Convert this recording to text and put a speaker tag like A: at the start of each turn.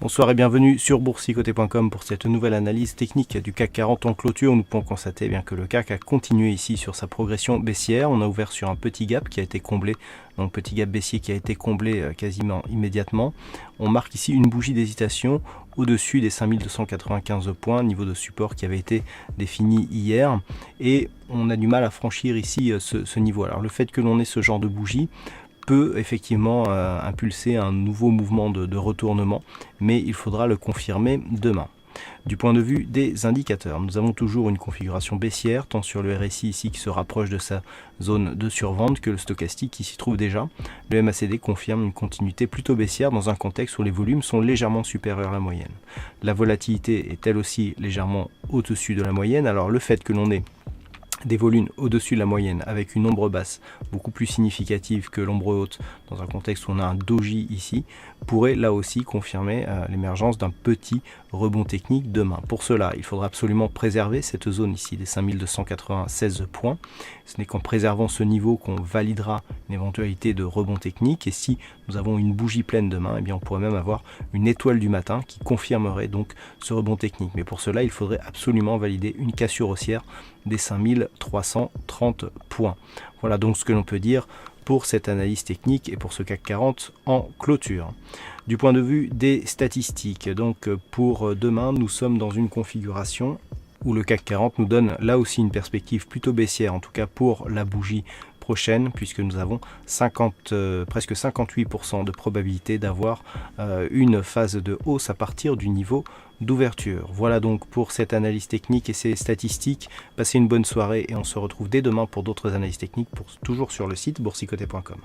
A: Bonsoir et bienvenue sur boursicoté.com pour cette nouvelle analyse technique du CAC 40 en clôture. Nous pouvons constater bien que le CAC a continué ici sur sa progression baissière. On a ouvert sur un petit gap qui a été comblé, donc petit gap baissier qui a été comblé quasiment immédiatement. On marque ici une bougie d'hésitation au-dessus des 5295 points, niveau de support qui avait été défini hier. Et on a du mal à franchir ici ce niveau. Alors le fait que l'on ait ce genre de bougie peut effectivement impulser un nouveau mouvement de retournement, mais il faudra le confirmer demain. Du point de vue des indicateurs, nous avons toujours une configuration baissière, tant sur le RSI ici qui se rapproche de sa zone de survente que le stochastique qui s'y trouve déjà. Le MACD confirme une continuité plutôt baissière dans un contexte où les volumes sont légèrement supérieurs à la moyenne. La volatilité est elle aussi légèrement au-dessus de la moyenne, alors le fait que l'on ait des volumes au-dessus de la moyenne avec une ombre basse beaucoup plus significative que l'ombre haute dans un contexte où on a un doji ici pourrait là aussi confirmer l'émergence d'un petit rebond technique demain. Pour cela, il faudra absolument préserver cette zone ici des 5296 points. Ce n'est qu'en préservant ce niveau qu'on validera une éventualité de rebond technique, et si nous avons une bougie pleine demain, eh bien on pourrait même avoir une étoile du matin qui confirmerait donc ce rebond technique. Mais pour cela, il faudrait absolument valider une cassure haussière des 5330 points. Voilà donc ce que l'on peut dire pour cette analyse technique et pour ce CAC 40 en clôture. Du point de vue des statistiques, donc pour demain, nous sommes dans une configuration où le CAC 40 nous donne là aussi une perspective plutôt baissière, en tout cas pour la bougie prochaine, puisque nous avons presque 58% de probabilité d'avoir une phase de hausse à partir du niveau d'ouverture. Voilà donc pour cette analyse technique et ces statistiques. Passez une bonne soirée et on se retrouve dès demain pour d'autres analyses techniques, toujours sur le site boursicoté.com.